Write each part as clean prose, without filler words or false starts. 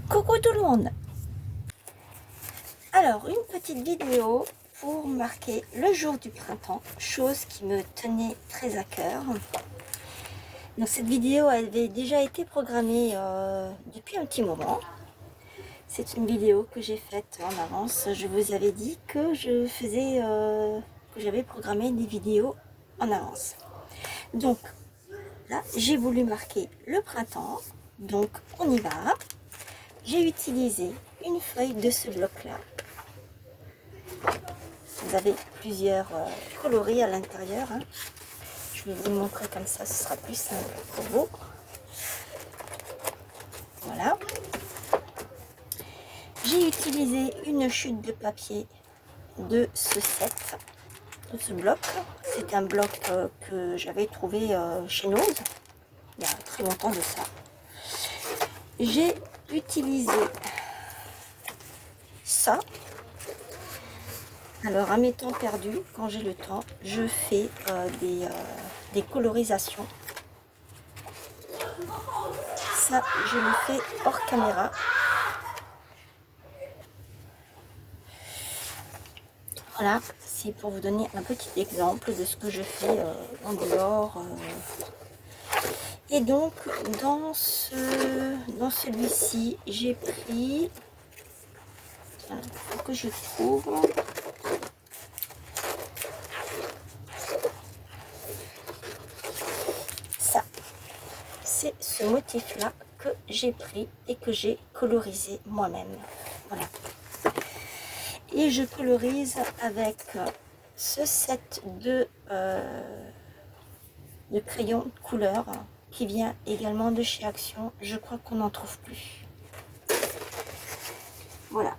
Coucou tout le monde. Alors, une petite vidéo pour marquer le jour du printemps, chose qui me tenait très à cœur. Donc cette vidéo avait déjà été programmée depuis un petit moment. C'est une vidéo que j'ai faite en avance. Je vous avais dit que que j'avais programmé des vidéos en avance. Donc là, j'ai voulu marquer le printemps. Donc on y va. J'ai utilisé une feuille de ce bloc-là. Vous avez plusieurs coloris à l'intérieur. Hein. Je vais vous le montrer comme ça, ce sera plus simple pour vous. Voilà. J'ai utilisé une chute de papier de ce set, de ce bloc. C'est un bloc que j'avais trouvé chez Nose, il y a très longtemps de ça. J'ai utilisé ça. Alors, à mes temps perdus, quand j'ai le temps, je fais des colorisations. Ça, je le fais hors caméra. Voilà, c'est pour vous donner un petit exemple de ce que je fais en dehors. Et donc, dans celui-ci, j'ai pris... Il faut que je trouve... Ça, c'est ce motif-là que j'ai pris et que j'ai colorisé moi-même. Voilà. Et je colorise avec ce set de crayons de couleur qui vient également de chez Action. Je crois qu'on n'en trouve plus. Voilà.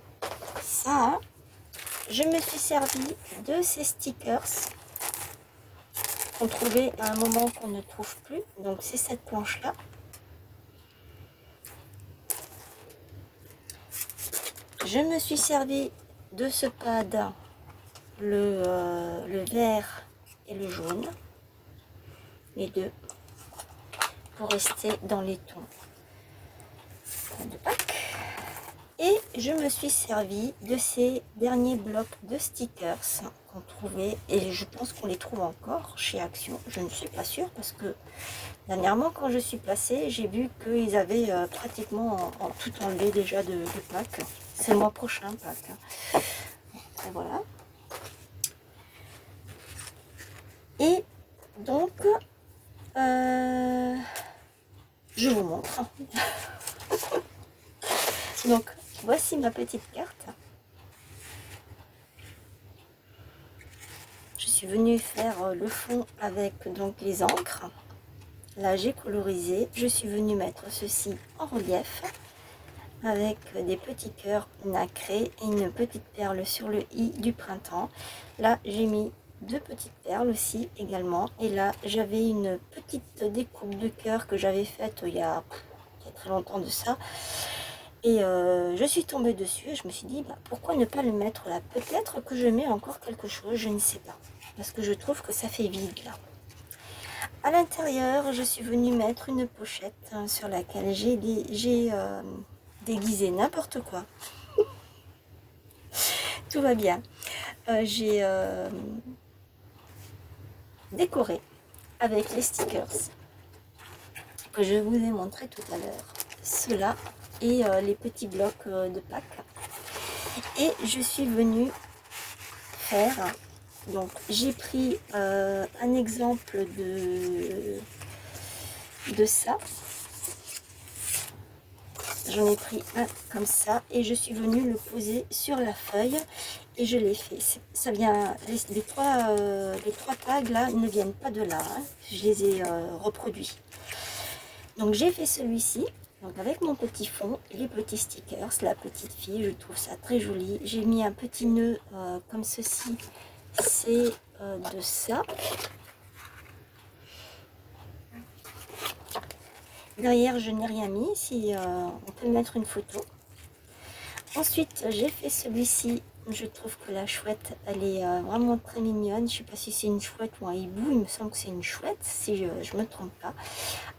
Ça, je me suis servi de ces stickers qu'on trouvait à un moment qu'on ne trouve plus. Donc c'est cette planche-là. Je me suis servi de ce pad, le vert et le jaune, les deux, pour rester dans les tons de Pâques. Et je me suis servi de ces derniers blocs de stickers qu'on trouvait, et je pense qu'on les trouve encore chez Action, je ne suis pas sûre, parce que dernièrement quand je suis passée, j'ai vu qu'ils avaient pratiquement tout enlevé déjà de Pâques. C'est le mois prochain Pâques. Et voilà. Et donc, je vous montre. Donc, voici ma petite carte. Je suis venue faire le fond avec donc les encres. Là, j'ai colorisé. Je suis venue mettre ceci en relief avec des petits cœurs nacrés et une petite perle sur le i du printemps. Là, j'ai mis deux petites perles aussi également. Et là, j'avais une petite découpe de cœur que j'avais faite il y a très longtemps de ça. Et je suis tombée dessus et je me suis dit, bah, pourquoi ne pas le mettre là? Peut-être que je mets encore quelque chose, je ne sais pas. Parce que je trouve que ça fait vide là. À l'intérieur, je suis venue mettre une pochette sur laquelle j'ai déguisé n'importe quoi. Tout va bien. J'ai décoré avec les stickers que je vous ai montré tout à l'heure. Ceux-là et les petits blocs de Pâques. Et je suis venue faire, donc j'ai pris un exemple de ça. J'en ai pris un comme ça et je suis venue le poser sur la feuille et je l'ai fait. Ça vient, les trois tags là ne viennent pas de là, hein. Je les ai reproduits. Donc j'ai fait celui-ci. Donc avec mon petit fond, les petits stickers, la petite fille, je trouve ça très joli. J'ai mis un petit nœud comme ceci, c'est de ça. Derrière, je n'ai rien mis, si on peut mettre une photo. Ensuite, j'ai fait celui-ci Je trouve que la chouette, elle est vraiment très mignonne. Je sais pas si c'est une chouette ou un hibou. Il me semble que c'est une chouette, si je me trompe pas.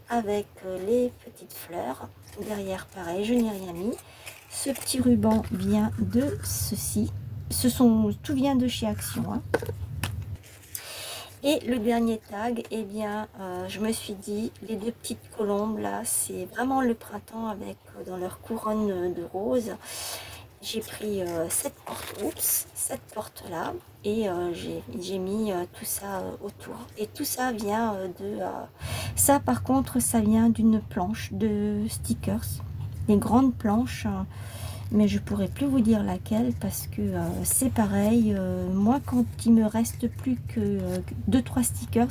Avec les petites fleurs. Derrière, pareil, je n'ai rien mis. Ce petit ruban vient de ceci. Tout vient de chez Action, hein. Et le dernier tag, eh bien, je me suis dit, les deux petites colombes là, c'est vraiment le printemps avec dans leur couronne de rose. J'ai pris cette porte là, et j'ai mis tout ça autour. Et tout ça vient ça par contre, ça vient d'une planche de stickers, des grandes planches. Mais je pourrais plus vous dire laquelle parce que c'est pareil. Moi, quand il me reste plus que 2-3 stickers,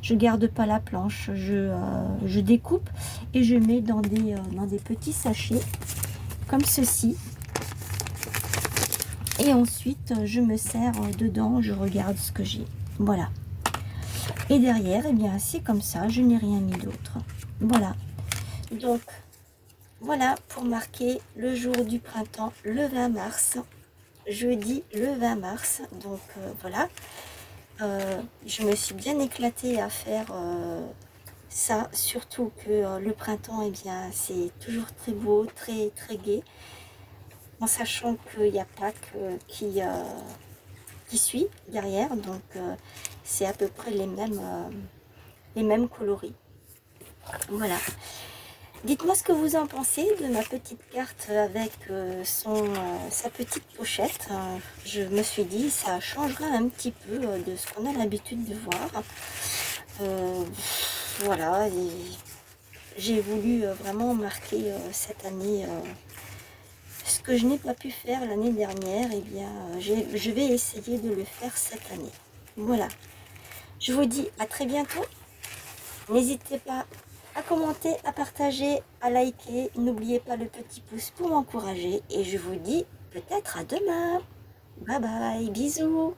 je garde pas la planche. Je découpe et je mets dans des petits sachets comme ceci. Et ensuite, je me sers dedans, je regarde ce que j'ai. Voilà. Et derrière, eh bien, c'est comme ça. Je n'ai rien mis d'autre. Voilà. Donc, voilà pour marquer le jour du printemps, le 20 mars, jeudi le 20 mars. Donc voilà, je me suis bien éclatée à faire ça, surtout que le printemps, eh bien, c'est toujours très beau, très très gai, en sachant qu'il y a Pâques qui suit derrière, donc c'est à peu près les mêmes coloris. Voilà. Dites-moi ce que vous en pensez de ma petite carte avec sa petite pochette. Je me suis dit, ça changera un petit peu de ce qu'on a l'habitude de voir. Voilà, j'ai voulu vraiment marquer cette année ce que je n'ai pas pu faire l'année dernière. Et bien, je vais essayer de le faire cette année. Voilà, je vous dis à très bientôt. N'hésitez pas à commenter, à partager, à liker. N'oubliez pas le petit pouce pour m'encourager. Et je vous dis peut-être à demain. Bye bye, bisous.